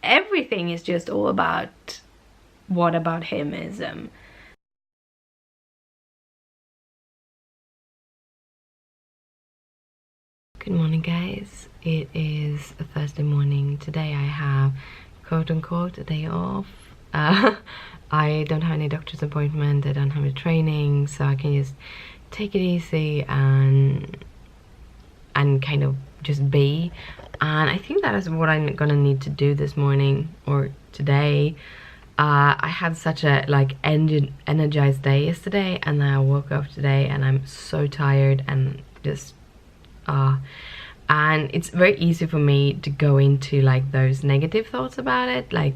everything is just all about what about himism. Good morning, guys. It is a Thursday morning. Today I have quote-unquote a day off. I don't have any doctor's appointment, I don't have any training, so I can just take it easy and kind of just be. And I think that is what I'm gonna need to do this morning or today. I had such a energized day yesterday, and then I woke up today and I'm so tired and just and it's very easy for me to go into like those negative thoughts about it, like,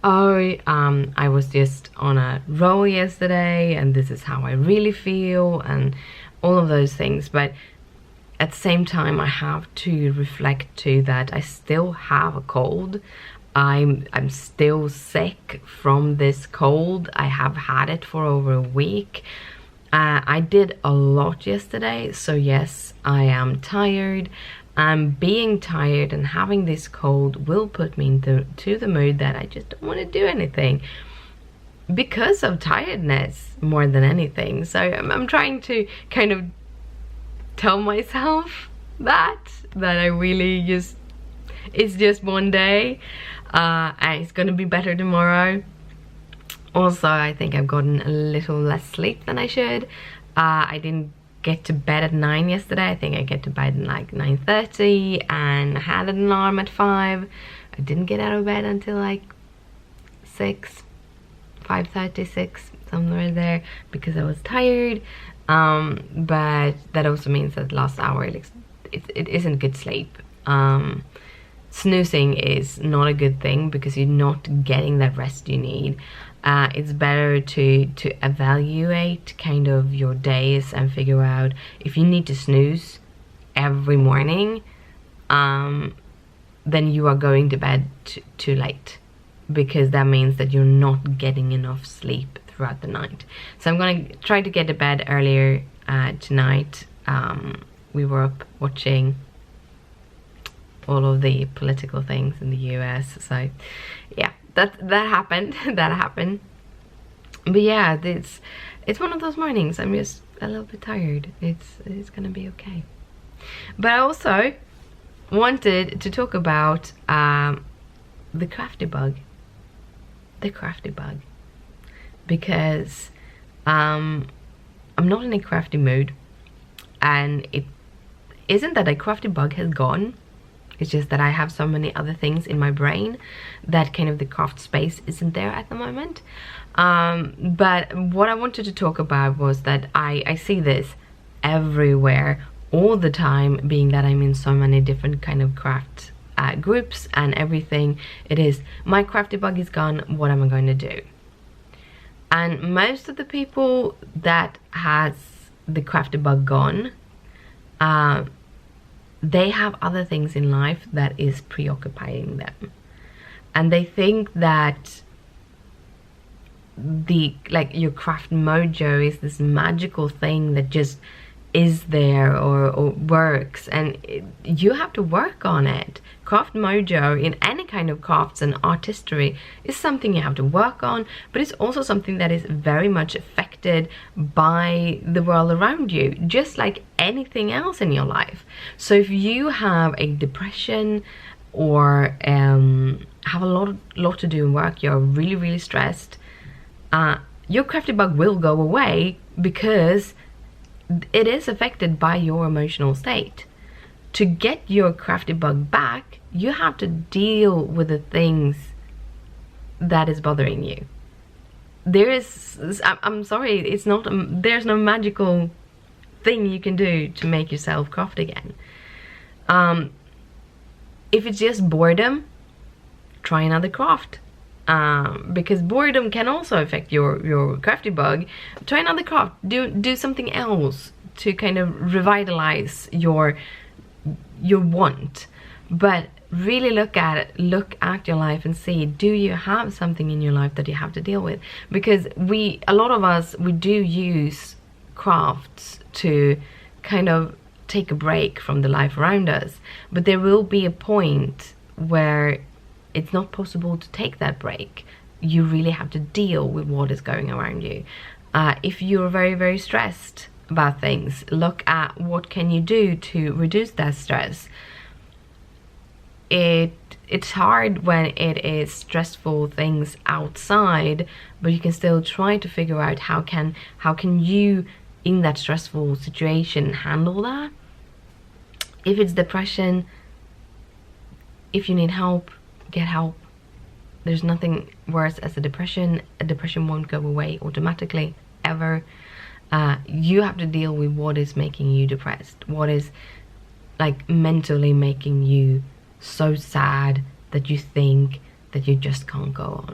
oh, I was just on a roll yesterday and this is how I really feel and all of those things. But at the same time I have to reflect too that I still have a cold. I'm still sick from this cold. I have had it for over a week. I did a lot yesterday, so yes, I am tired. Being tired and having this cold will put me into the mood that I just don't want to do anything because of tiredness more than anything. So I'm trying to kind of tell myself that I really just, it's just one day and it's gonna be better tomorrow. Also, I think I've gotten a little less sleep than I should. I didn't get to bed at 9 yesterday. I think I get to bed at like 9:30 and I had an alarm at 5. I didn't get out of bed until like 5:30, 6, somewhere there, because I was tired. But that also means that last hour it isn't good sleep. Snoozing is not a good thing because you're not getting that rest you need. It's better to evaluate kind of your days and figure out if you need to snooze every morning, then you are going to bed too late, because that means that you're not getting enough sleep throughout the night. So I'm gonna try to get to bed earlier tonight. We were up watching all of the political things in the US, so yeah, that happened. That happened. But yeah, it's one of those mornings. I'm just a little bit tired. It's gonna be okay. But I also wanted to talk about the Crafty Bug. The Crafty Bug, because I'm not in a crafty mood, and it isn't that a Crafty Bug has gone. It's just that I have so many other things in my brain that kind of the craft space isn't there at the moment. But what I wanted to talk about was that I see this everywhere all the time, being that I'm in so many different kind of craft groups and everything. It is, my Crafty Bug is gone, what am I going to do? And most of the people that has the Crafty Bug gone, they have other things in life that is preoccupying them, and they think that your craft mojo is this magical thing that just is there or works, and you have to work on it. Craft mojo in any kind of crafts and artistry is something you have to work on, but it's also something that is very much affected by the world around you, just like anything else in your life. So if you have a depression or have a lot to do in work, you're really stressed, your Crafty Bug will go away because it is affected by your emotional state. To get your Crafty Bug back, you have to deal with the things that is bothering you. I'm sorry, it's not, there's no magical thing you can do to make yourself craft again. If it's just boredom, try another craft. Because boredom can also affect your Crafty Bug. Try another craft, do something else to kind of revitalize your want. But really look at your life and see, do you have something in your life that you have to deal with? Because a lot of us do use crafts to kind of take a break from the life around us, but there will be a point where it's not possible to take that break. You really have to deal with what is going around you. If you're very, very stressed about things, look at what can you do to reduce that stress. It's hard when it is stressful things outside, but you can still try to figure out how can you in that stressful situation handle that. If it's depression, if you need help, get help. There's nothing worse as a depression. A depression won't go away automatically, ever. You have to deal with what is making you depressed, what is like mentally making you so sad that you think that you just can't go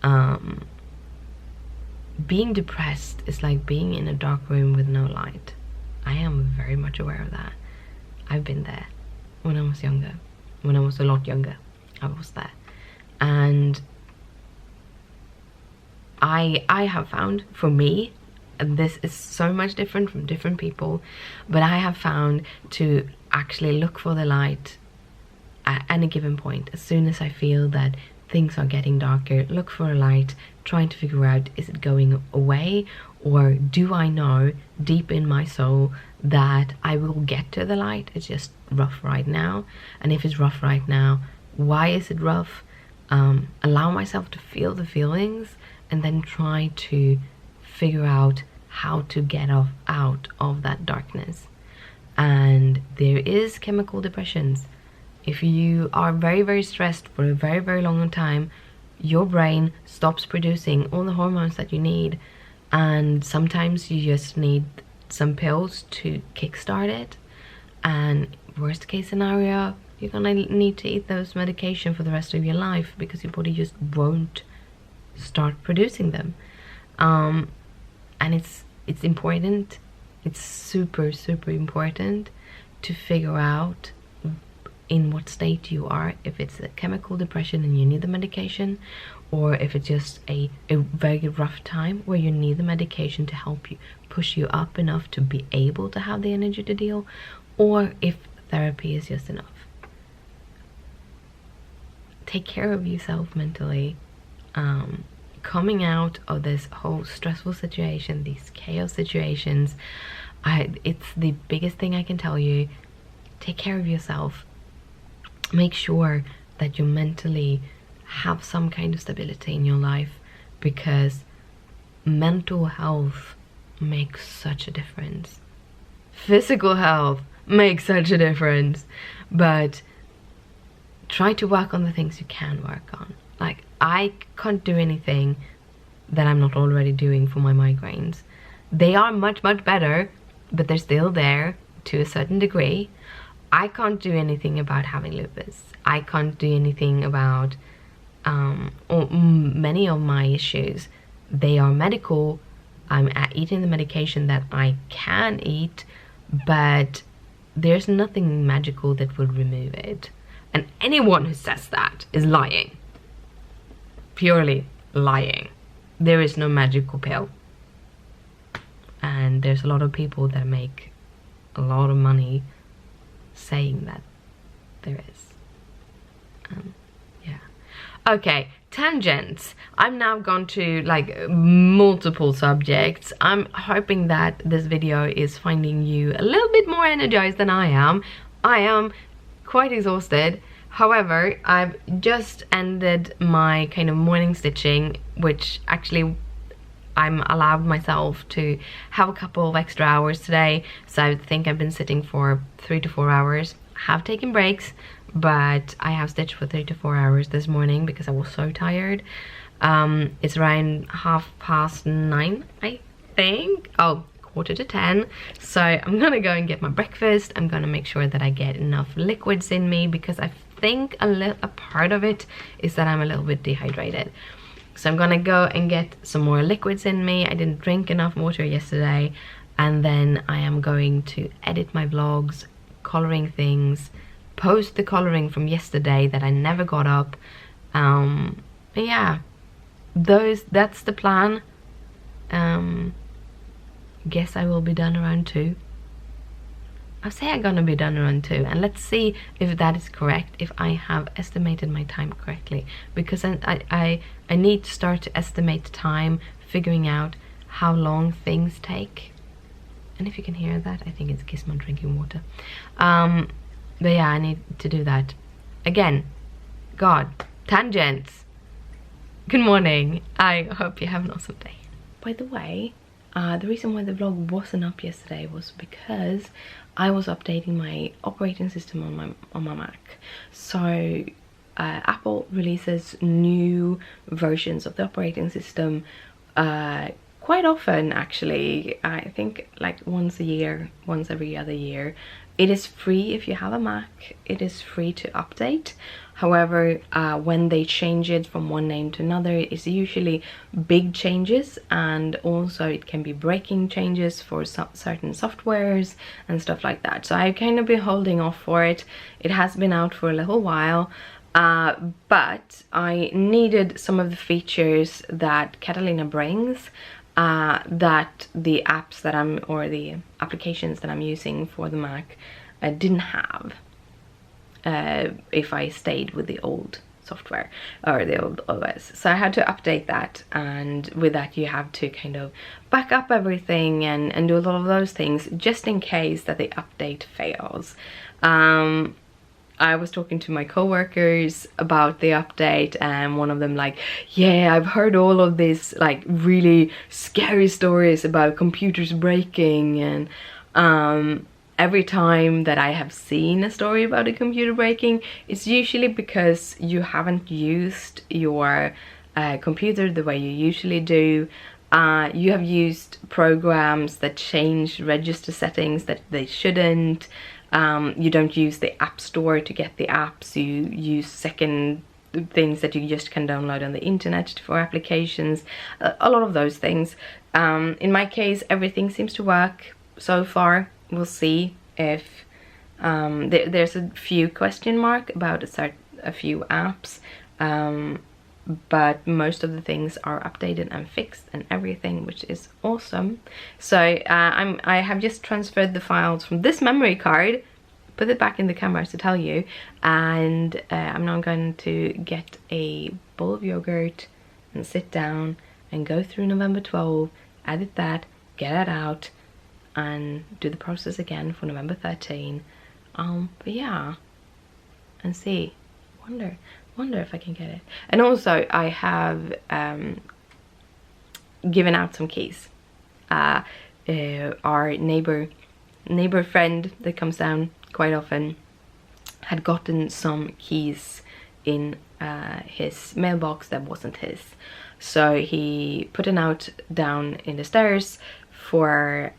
on. Being depressed is like being in a dark room with no light. I am very much aware of that. I've been there when I was younger. When I was a lot younger, I was there. And I have found, for me, and this is so much different from different people, but I have found to actually look for the light at any given point. As soon as I feel that things are getting darker, look for a light, trying to figure out, is it going away, or do I know deep in my soul that I will get to the light? It's just rough right now. And if it's rough right now, why is it rough? Allow myself to feel the feelings, and then try to figure out how to get out of that darkness. And there is chemical depressions. If you are very, very stressed for a very, very long time, your brain stops producing all the hormones that you need, and sometimes you just need some pills to kickstart it. And worst case scenario, you're gonna need to eat those medication for the rest of your life, because your body just won't start producing them. And it's important, it's super, super important to figure out in what state you are, if it's a chemical depression and you need the medication, or if it's just a very rough time where you need the medication to help you, push you up enough to be able to have the energy to deal, or if therapy is just enough. Take care of yourself mentally. Coming out of this whole stressful situation, these chaos situations, it's the biggest thing I can tell you. Take care of yourself. Make sure that you mentally have some kind of stability in your life, because mental health makes such a difference. Physical health makes such a difference, but try to work on the things you can work on. Like, I can't do anything that I'm not already doing for my migraines. They are much, much better, but they're still there to a certain degree. I can't do anything about having lupus. I can't do anything about many of my issues. They are medical. I'm eating the medication that I can eat, but there's nothing magical that will remove it. And anyone who says that is lying. Purely lying. There is no magical pill. And there's a lot of people that make a lot of money saying that there is. Yeah. Okay, tangents. I'm now gone to like multiple subjects. I'm hoping that this video is finding you a little bit more energized than I am. I am quite exhausted. However, I've just ended my kind of morning stitching, which actually I'm allowed myself to have a couple of extra hours today. So I think I've been sitting for 3 to 4 hours. Have taken breaks, but I have stitched for 3 to 4 hours this morning because I was so tired. It's around 9:30, I think. Oh, 9:45. So I'm gonna go and get my breakfast. I'm gonna make sure that I get enough liquids in me, because I think a part of it is that I'm a little bit dehydrated. So I'm gonna go and get some more liquids in me. I didn't drink enough water yesterday. And then I am going to edit my vlogs, coloring things, post the coloring from yesterday that I never got up. Yeah, that's the plan. Guess I will be done around 2. I'll say I'm gonna be done around 2, and let's see if that is correct, if I have estimated my time correctly, because I need to start to estimate time, figuring out how long things take. And if you can hear that, I think it's Gizmo drinking water. But yeah, I need to do that. Again, God, tangents. Good morning. I hope you have an awesome day. By the way, the reason why the vlog wasn't up yesterday was because I was updating my operating system on my Mac. So Apple releases new versions of the operating system quite often, actually. I think like once a year, once every other year. It is free if you have a Mac. It is free to update. However, when they change it from one name to another, it's usually big changes, and also it can be breaking changes for certain softwares and stuff like that. So I've kind of been holding off for it. It has been out for a little while, but I needed some of the features that Catalina brings, that the apps that or the applications that I'm using for the Mac didn't have. If I stayed with the old software or the old OS. So I had to update that, and with that you have to kind of back up everything and do a lot of those things just in case that the update fails. I was talking to my co-workers about the update, and one of them like, yeah, I've heard all of this like really scary stories about computers breaking, and every time that I have seen a story about a computer breaking, it's usually because you haven't used your computer the way you usually do. You have used programs that change register settings that they shouldn't. You don't use the App Store to get the apps. You use second things that you just can download on the internet for applications. A lot of those things. In my case, everything seems to work so far. We'll see if there's a few question mark about a few apps, but most of the things are updated and fixed and everything, which is awesome. So I have just transferred the files from this memory card, put it back in the camera to tell you, and I'm now going to get a bowl of yogurt and sit down and go through November 12, edit that, get it out, and do the process again for November 13. But yeah, and see, wonder if I can get it. And also I have given out some keys. Our neighbor friend that comes down quite often had gotten some keys in his mailbox that wasn't his, so he put a note down in the stairs for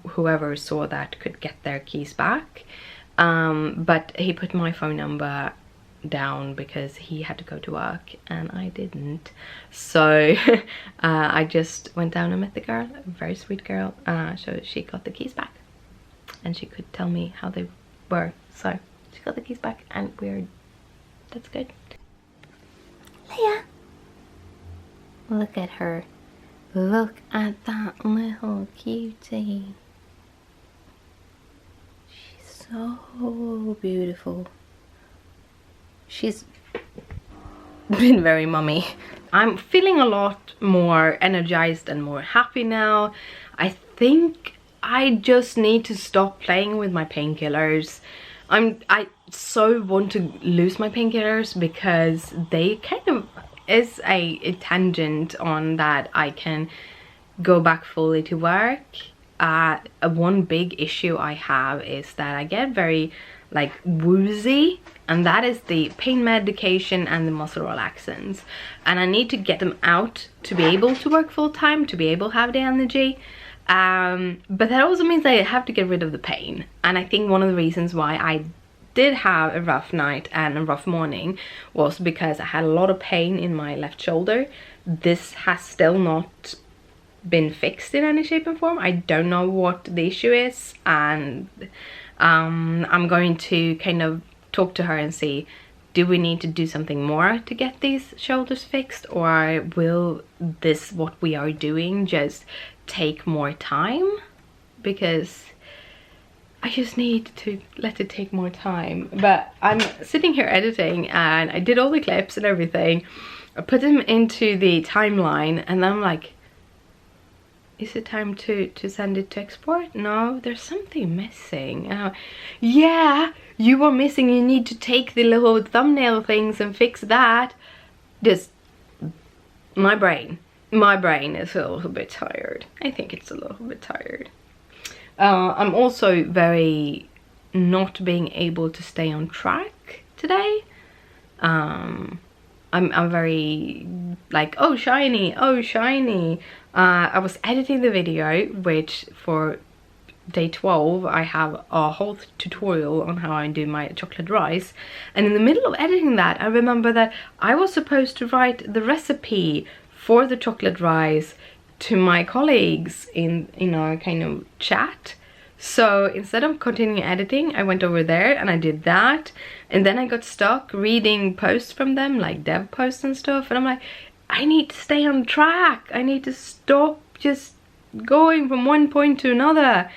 whoever saw that could get their keys back, but he put my phone number down because he had to go to work and I didn't. So I just went down and met the girl, a very sweet girl, so she got the keys back and she could tell me how they were. So she got the keys back and that's good. Leia, look at her. Look at that little cutie. She's so beautiful. She's been very mummy. I'm feeling a lot more energized and more happy now. I think I just need to stop playing with my painkillers. I so want to lose my painkillers because they kind of is a tangent on that I can go back fully to work. One big issue I have is that I get very like woozy, and that is the pain medication and the muscle relaxants, and I need to get them out to be able to work full time, to be able to have the energy. But that also means I have to get rid of the pain, and I think one of the reasons why I did have a rough night and a rough morning was because I had a lot of pain in my left shoulder. This has still not been fixed in any shape and form. I don't know what the issue is, and I'm going to kind of talk to her and see, do we need to do something more to get these shoulders fixed, or will this, what we are doing, just take more time? Because I just need to let it take more time. But I'm sitting here editing, and I did all the clips and everything. I put them into the timeline, and then I'm like, is it time to send it to export? No, there's something missing. Yeah, you are missing. You need to take the little thumbnail things and fix that. Just my brain is a little bit tired. I think it's a little bit tired. I'm also very not being able to stay on track today. I'm very like, oh shiny, oh shiny. I was editing the video, which for day 12 I have a whole tutorial on how I do my chocolate rice, and in the middle of editing that I remember that I was supposed to write the recipe for the chocolate rice to my colleagues in our kind of chat. So instead of continuing editing, I went over there and I did that, and then I got stuck reading posts from them, like dev posts and stuff, and I'm like, I need to stay on track. I need to stop just going from one point to another.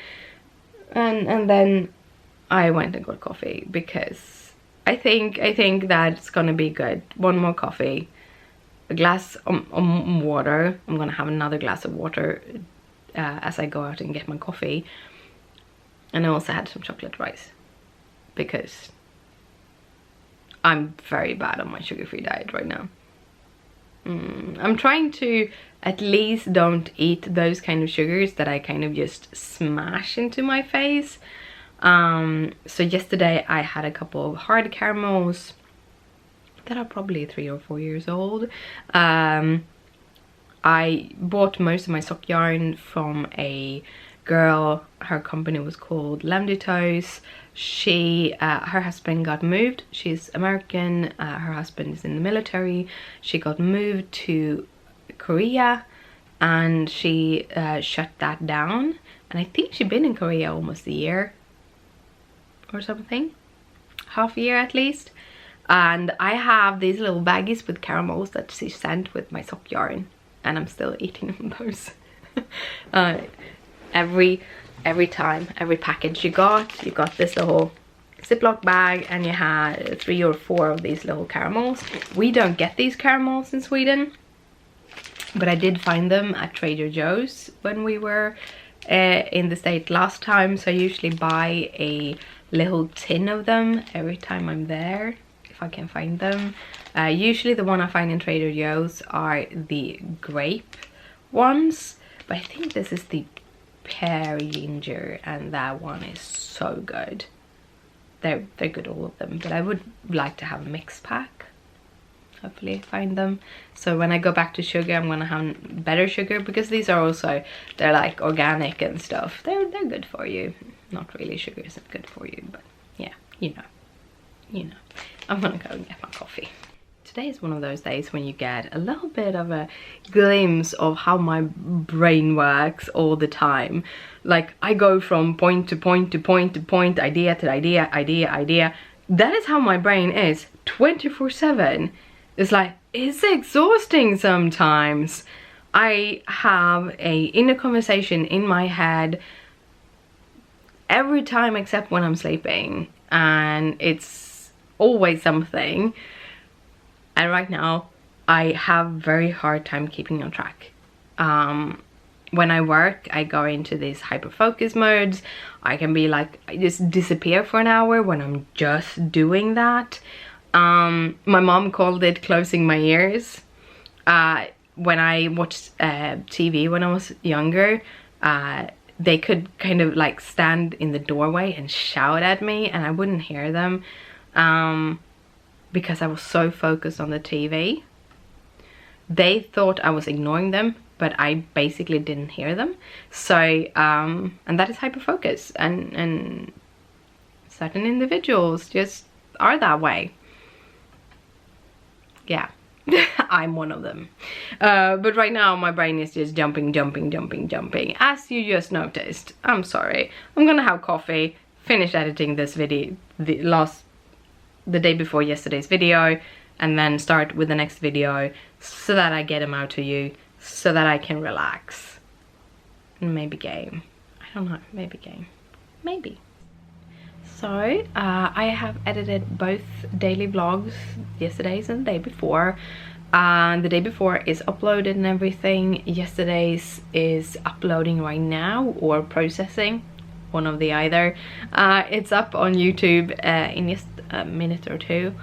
And then I went and got coffee, because I think that it's gonna be good. One more coffee, a glass of water. I'm gonna have another glass of water as I go out and get my coffee. And I also had some chocolate rice, because I'm very bad on my sugar-free diet right now. I'm trying to at least don't eat those kind of sugars that I kind of just smash into my face. So yesterday I had a couple of hard caramels that are probably 3 or 4 years old. I bought most of my sock yarn from a girl. Her company was called Lamdy Toes. She her husband got moved. She's American. Her husband is in the military. She got moved to Korea, and she shut that down, and I think she'd been in Korea almost a year or something, half a year at least. And I have these little baggies with caramels that she sent with my sock yarn, and I'm still eating those. Every time, every package you got this little Ziploc bag, and you had 3 or 4 of these little caramels. We don't get these caramels in Sweden, but I did find them at Trader Joe's when we were in the States last time. So I usually buy a little tin of them every time I'm there, if I can find them. Usually the one I find in Trader Joe's are the grape ones, but I think this is the pear ginger, and that one is so good. They're good, all of them, but I would like to have a mix pack. Hopefully I find them. So when I go back to sugar, I'm gonna have better sugar, because these are also, they're like organic and stuff. They're good for you. Not really, sugar isn't good for you, but yeah, you know. I'm gonna go and get my coffee. Today is one of those days when you get a little bit of a glimpse of how my brain works all the time. Like, I go from point to point to point to point, idea to idea. That is how my brain is 24/7. It's like, it's exhausting sometimes. I have a inner conversation in my head every time except when I'm sleeping, and it's always something. And right now I have very hard time keeping on track. When I work, I go into these hyper focus modes. I can be like, I just disappear for an hour when I'm just doing that. My mom called it closing my ears. When I watched TV when I was younger, they could kind of like stand in the doorway and shout at me, and I wouldn't hear them. Because I was so focused on the TV. They thought I was ignoring them, but I basically didn't hear them. So, and that is hyperfocus, and certain individuals just are that way. Yeah, I'm one of them. But right now my brain is just jumping, as you just noticed. I'm sorry. I'm gonna have coffee, finish editing this video, the day before yesterday's video, and then start with the next video, so that I get them out to you, so that I can relax and maybe game. I don't know, maybe game, maybe. So I have edited both daily vlogs, yesterday's and the day before. And the day before is uploaded and everything. Yesterday's is uploading right now, or processing, one of the either. It's up on YouTube in just a minute or two.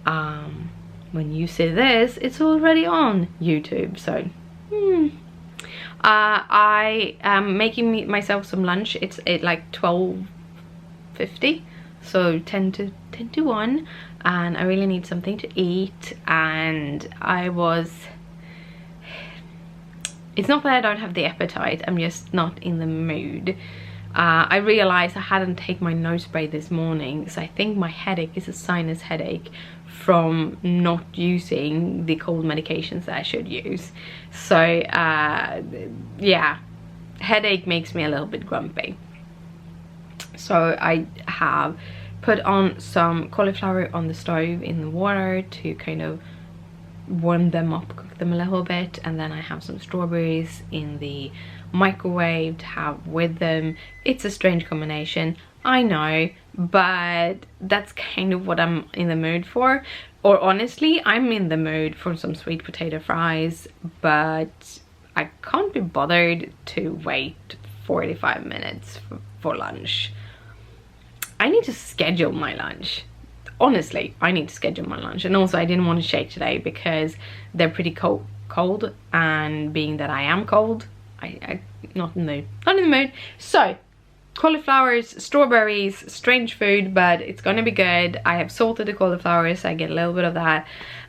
When you see this, it's already on YouTube, so I am making myself some lunch. It's at like 12:50, so 10 to 1, and I really need something to eat. And it's not that I don't have the appetite, I'm just not in the mood. I realized I hadn't taken my nose spray this morning, so I think my headache is a sinus headache from not using the cold medications that I should use. So yeah, headache makes me a little bit grumpy. So I have put on some cauliflower on the stove in the water to kind of warm them up, cook them a little bit, and then I have some strawberries in the microwave to have with them. It's a strange combination, I know, but that's kind of what I'm in the mood for. Or honestly, I'm in the mood for some sweet potato fries, but I can't be bothered to wait 45 minutes for lunch. I need to schedule my lunch. Honestly, I need to schedule my lunch. And also I didn't want to shake today because they're pretty cold, and being that I am cold, I not in the mood. So cauliflowers, strawberries, strange food, but it's gonna be good. I have salted the cauliflowers, so I get a little bit of that.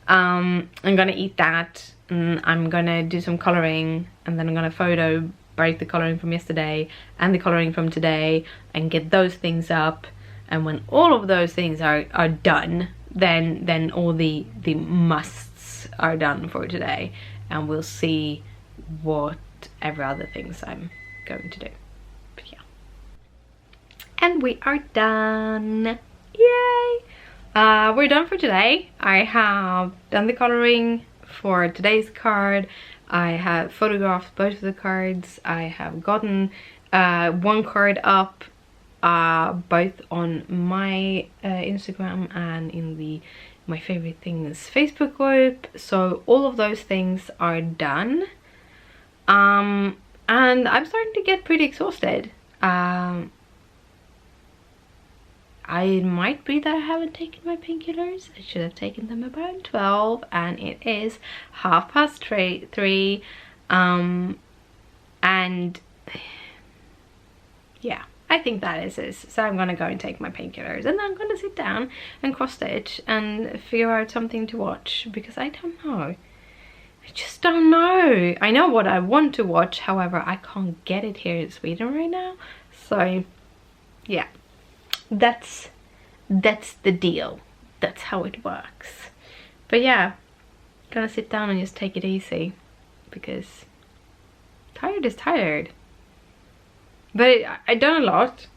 I'm gonna eat that, and I'm gonna do some coloring, and then I'm gonna photo both the coloring from yesterday and the coloring from today and get those things up. And when all of those things are done, then all the musts are done for today, and we'll see what every other things I'm going to do. But yeah, and we are done. Yay! We're done for today. I have done the coloring for today's card. I have photographed both of the cards. I have gotten one card up, both on my Instagram and in the My Favorite Things Facebook group. So all of those things are done. And I'm starting to get pretty exhausted. I might be that I haven't taken my painkillers. I should have taken them about 12, and it is 3:30. And yeah, I think that is it. So I'm gonna go and take my painkillers, and then I'm gonna sit down and cross stitch and figure out something to watch, because I don't know. I just don't know. I know what I want to watch, however I can't get it here in Sweden right now. So yeah, that's the deal. That's how it works. But yeah, gonna sit down and just take it easy, because tired is tired. But I've done a lot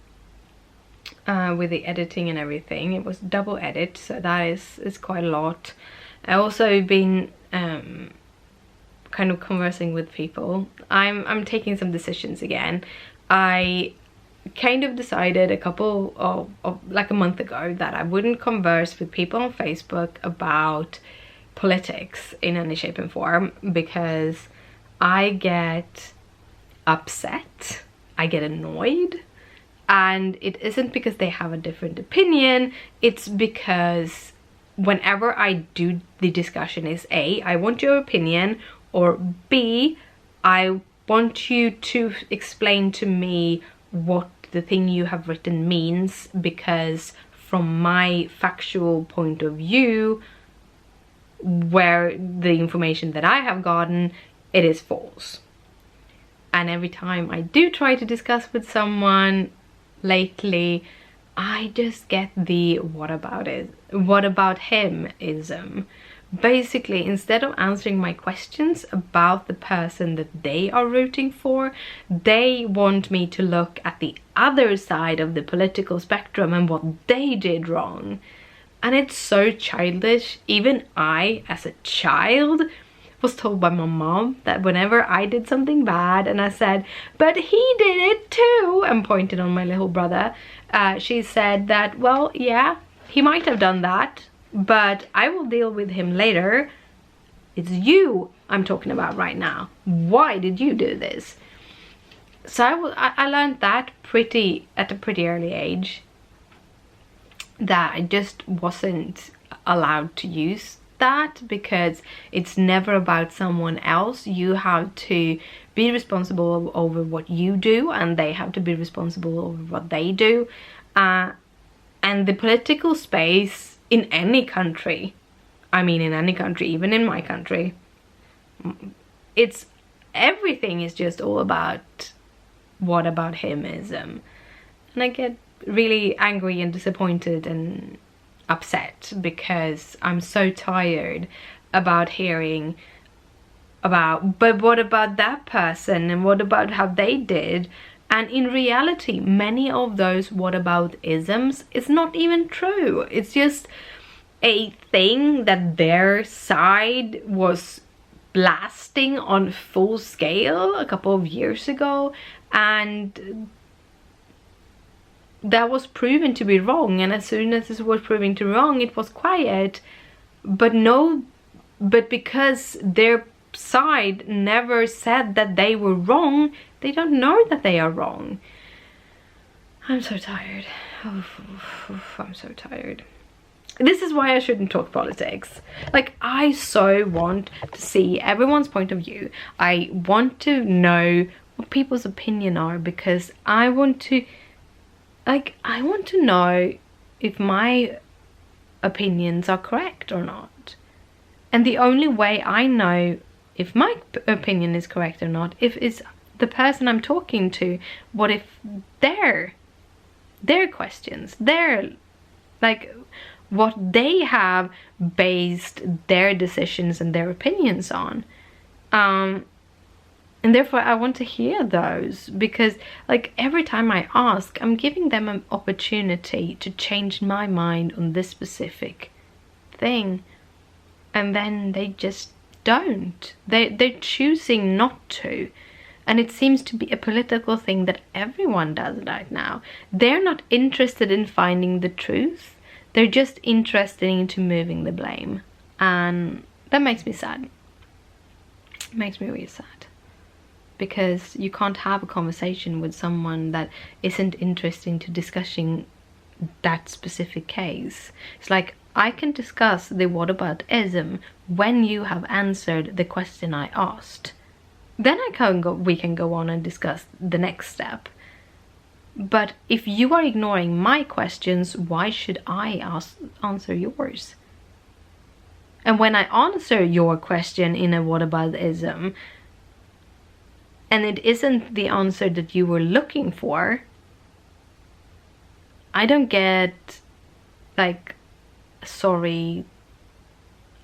with the editing and everything. It was double edit, so that is quite a lot. I also been kind of conversing with people. I'm taking some decisions again. I kind of decided a couple of like a month ago that I wouldn't converse with people on Facebook about politics in any shape and form, because I get upset, I get annoyed, and it isn't because they have a different opinion. It's because whenever I do the discussion is A, I want your opinion, or B, I want you to explain to me what the thing you have written means, because from my factual point of view, where the information that I have gotten, it is false. And every time I do try to discuss with someone lately, I just get the what about it, what about him-ism. Basically, instead of answering my questions about the person that they are rooting for, they want me to look at the other side of the political spectrum and what they did wrong. And it's so childish. Even I, as a child, was told by my mom that whenever I did something bad and I said, but he did it too, and pointed on my little brother, she said that, well, yeah, he might have done that, but I will deal with him later. It's you I'm talking about right now. Why did you do this? So I learned that at a pretty early age, that I just wasn't allowed to use that, because it's never about someone else. You have to be responsible over what you do, and they have to be responsible over what they do. And the political space in any country, I mean in any country, even in my country, it's everything is just all about what about himism. And I get really angry and disappointed and upset because I'm so tired about hearing about, but what about that person, and what about how they did? And in reality, many of those what about isms is not even true. It's just a thing that their side was blasting on full scale a couple of years ago, and that was proven to be wrong. And as soon as it was proven to be wrong, it was quiet. But because their side never said that they were wrong, they don't know that they are wrong. I'm so tired. I'm so tired. This is why I shouldn't talk politics. Like, I so want to see everyone's point of view. I want to know what people's opinion are, because I want to know if my opinions are correct or not. And the only way I know if my opinion is correct or not, if it's the person I'm talking to, what if their questions, like what they have based their decisions and their opinions on. And therefore I want to hear those, because like every time I ask, I'm giving them an opportunity to change my mind on this specific thing, and then they just don't. They're choosing not to. And it seems to be a political thing that everyone does right now. They're not interested in finding the truth. They're just interested in moving the blame. And that makes me sad. It makes me really sad. Because you can't have a conversation with someone that isn't interested to discussing that specific case. It's like, I can discuss the whataboutism when you have answered the question I asked. Then we can go on and discuss the next step. But if you are ignoring my questions, why should I answer yours? And when I answer your question in a whataboutism, and it isn't the answer that you were looking for, I don't get like, sorry,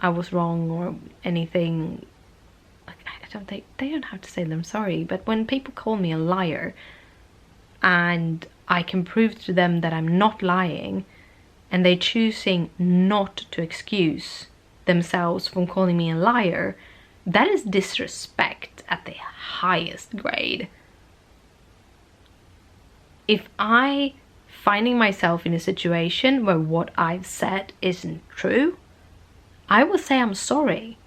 I was wrong or anything. Like, they don't have to say them sorry. But when people call me a liar and I can prove to them that I'm not lying, and they're choosing not to excuse themselves from calling me a liar, that is disrespect at the highest grade. If I finding myself in a situation where what I've said isn't true, I will say I'm sorry.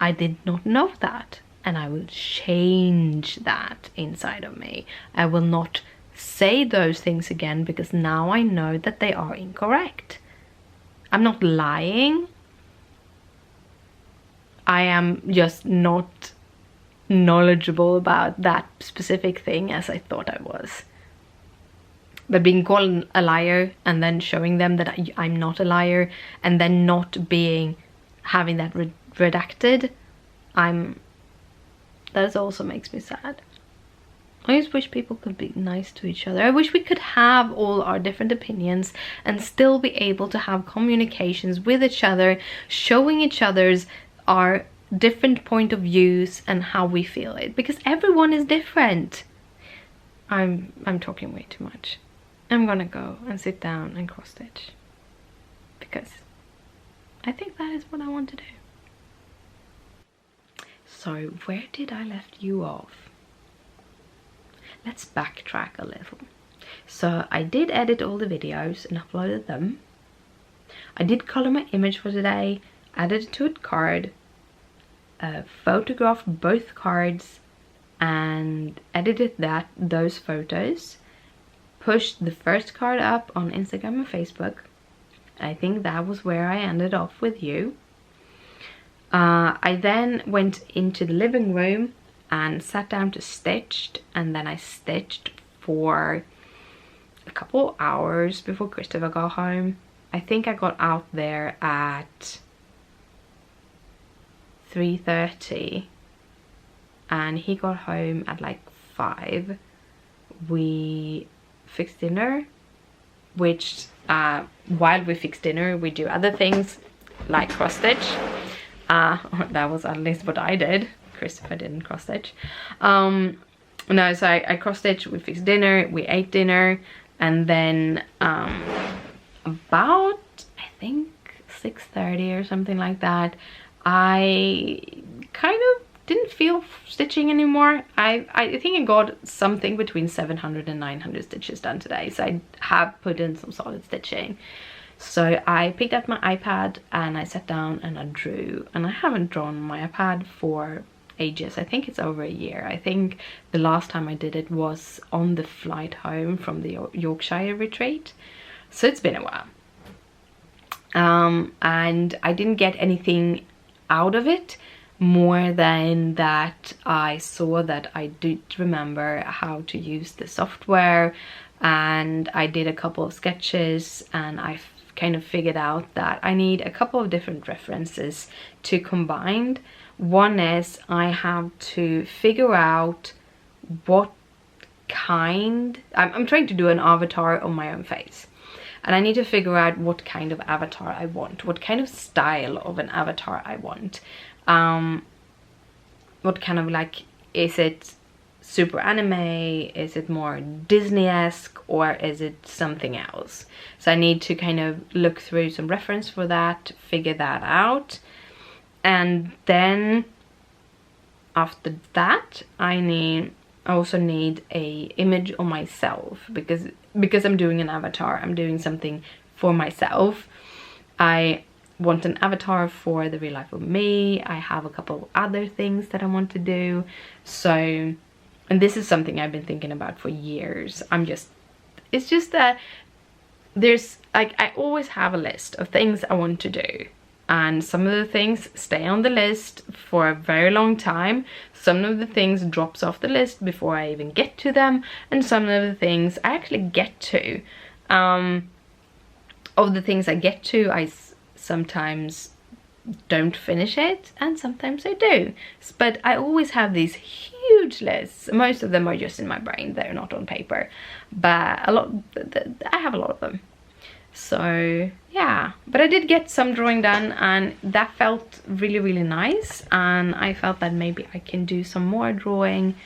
I did not know that, and I will change that inside of me. I will not say those things again, because now I know that they are incorrect. I'm not lying. I am just not knowledgeable about that specific thing as I thought I was. But being called a liar and then showing them that I'm not a liar, and then not having that redacted, that also makes me sad. I just wish people could be nice to each other. I wish we could have all our different opinions and still be able to have communications with each other, showing each other's our different point of views and how we feel it, because everyone is different. I'm talking way too much. I'm gonna go and sit down and cross stitch, because I think that is what I want to do. So where did I left you off? Let's backtrack a little. So I did edit all the videos and uploaded them. I did color my image for today, added it to a card, photographed both cards and edited those photos, pushed the first card up on Instagram and Facebook. I think that was where I ended off with you. I then went into the living room and sat down to stitch, and then I stitched for a couple hours before Christopher got home. I think I got out there at 3:30 and he got home at like 5. We fixed dinner, which while we fix dinner we do other things like cross stitch. That was at least what I did. Christopher didn't cross stitch. No, so I cross stitch, we fixed dinner, we ate dinner, and then about I think 6:30 or something like that, I kind of didn't feel stitching anymore. I think I got something between 700 and 900 stitches done today, so I have put in some solid stitching. So I picked up my iPad and I sat down and I drew, and I haven't drawn on my iPad for ages. I think it's over a year. I think the last time I did it was on the flight home from the Yorkshire retreat, so it's been a while. And I didn't get anything out of it more than that I saw that I did remember how to use the software, and I did a couple of sketches, and I kind of figured out that I need a couple of different references to combine. One is I have to figure out what kind, I'm trying to do an avatar on my own face, and I need to figure out what kind of avatar I want, what kind of style of an avatar I want. What kind of, like, is it super anime, is it more Disney-esque, or is it something else? So I need to kind of look through some reference for that, figure that out, and then after that I also need a image of myself, because I'm doing an avatar, I'm doing something for myself. I want an avatar for the real life of me. I have a couple of other things that I want to do. So, and this is something I've been thinking about for years. It's just that there's like, I always have a list of things I want to do, and some of the things stay on the list for a very long time. Some of the things drops off the list before I even get to them, and some of the things I actually get to. Of the things I get to, I sometimes don't finish it, and sometimes I do. But I always have these huge lists. Most of them are just in my brain, they're not on paper, but I have a lot of them. So yeah, but I did get some drawing done, and that felt really nice, and I felt that maybe I can do some more drawing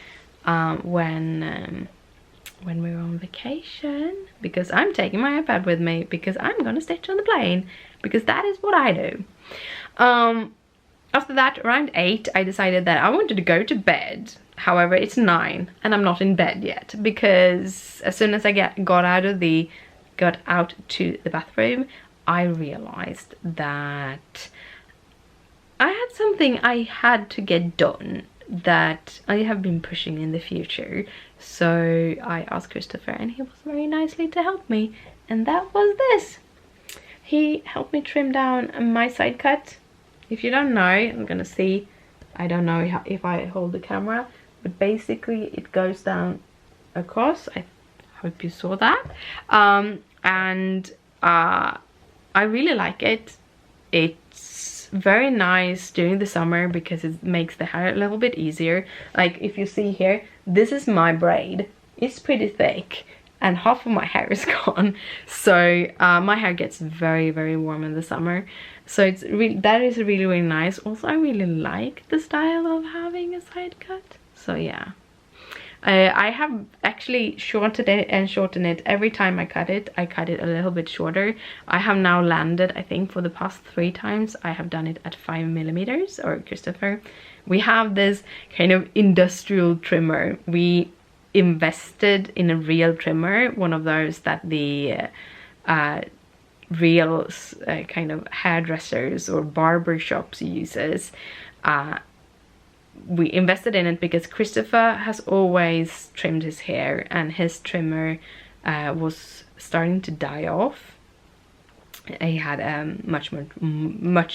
when we're on vacation, because I'm taking my iPad with me, because I'm gonna stitch on the plane, because that is what I do. After that, around 8, I decided that I wanted to go to bed. However, it's 9 and I'm not in bed yet, because as soon as I got out to the bathroom, I realized that I had something I had to get done that I have been pushing in the future. So I asked Christopher, and he was very nicely to help me, and that was this. He helped me trim down my side cut. If you don't know, I'm gonna see, I don't know if I hold the camera, but basically it goes down across. I hope you saw that. And I really like it. It's very nice during the summer because it makes the hair a little bit easier. Like, if you see here, this is my braid. It's pretty thick and half of my hair is gone, so my hair gets very warm in the summer. So it's that is really nice. Also, I really like the style of having a side cut, so yeah. I have actually shortened it and shortened it every time I cut it. I cut it a little bit shorter. I have now landed, I think for the past 3 times I have done it at 5mm, or Christopher. We have this kind of industrial trimmer. We invested in a real trimmer, one of those that the real kind of hairdressers or barber shops uses. We invested in it because Christopher has always trimmed his hair, and his trimmer was starting to die off. He had a much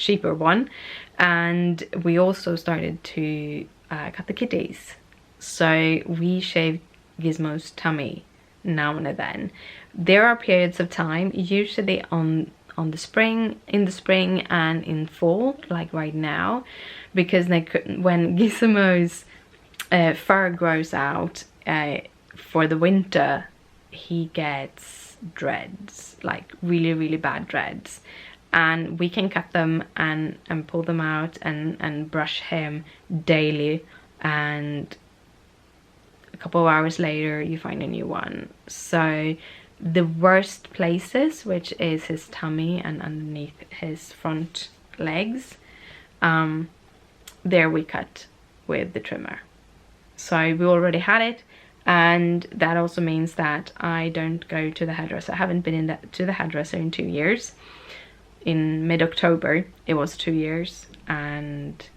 cheaper one, and we also started to cut the kitties. So we shave Gizmo's tummy now and then. There are periods of time, usually in the spring and in fall, like right now, because when Gizmo's fur grows out for the winter, he gets dreads, like really bad dreads, and we can cut them and pull them out and brush him daily, and a couple of hours later you find a new one. So the worst places, which is his tummy and underneath his front legs, there we cut with the trimmer. So we already had it, and that also means that I don't go to the hairdresser. I haven't been to the hairdresser in 2 years. In mid-October it was 2 years, and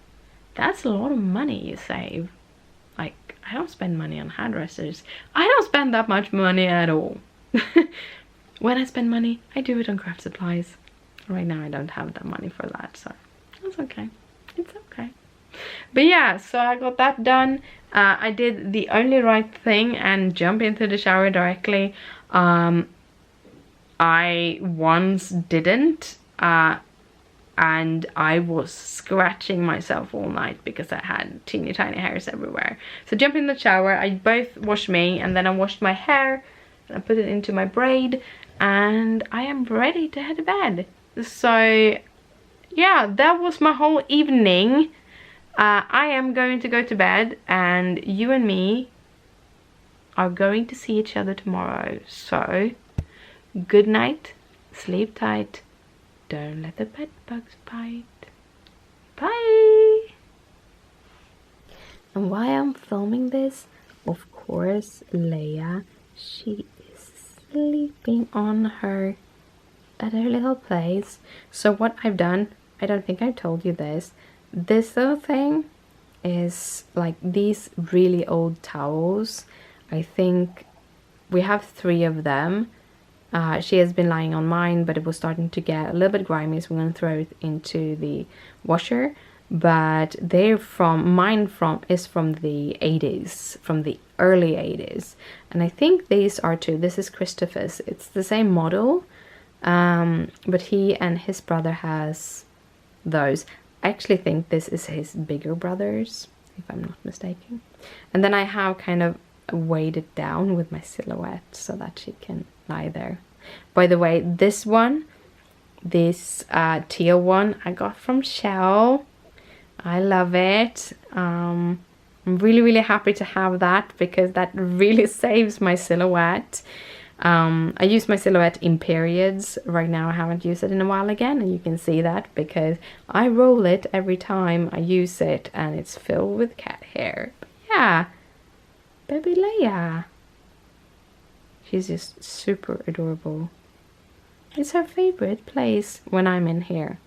that's a lot of money you save. Like, I don't spend money on hairdressers. I don't spend that much money at all. When I spend money, I do it on craft supplies. Right now I don't have that money for that, so that's okay. It's okay. But yeah, so I got that done. I did the only right thing and jump into the shower directly. I once didn't, and I was scratching myself all night because I had teeny tiny hairs everywhere. So jump in the shower, I both washed me, and then I washed my hair, and I put it into my braid, and I am ready to head to bed. So yeah, that was my whole evening. I am going to go to bed, and you and me are going to see each other tomorrow. So good night, sleep tight, don't let the bed bugs bite. Bye! And while I'm filming this, of course, Leia, she is sleeping on her at her little place. So what I've done, I don't think I told you this little thing is like these really old towels. I think we have 3 of them. She has been lying on mine, but it was starting to get a little bit grimy, so we're going to throw it into the washer. But they're mine is from the 80s, from the early 80s. And I think these are 2. This is Christopher's. It's the same model, but he and his brother has those. I actually think this is his bigger brother's, if I'm not mistaken. And then I have kind of weighed it down with my silhouette so that she can lie there. By the way, this one, this teal one, I got from Shell. I love it. I'm really happy to have that because that really saves my silhouette. I use my silhouette in periods. Right now I haven't used it in a while again, and you can see that because I roll it every time I use it, and it's filled with cat hair. But yeah, baby Leia. She's just super adorable. It's her favorite place when I'm in here.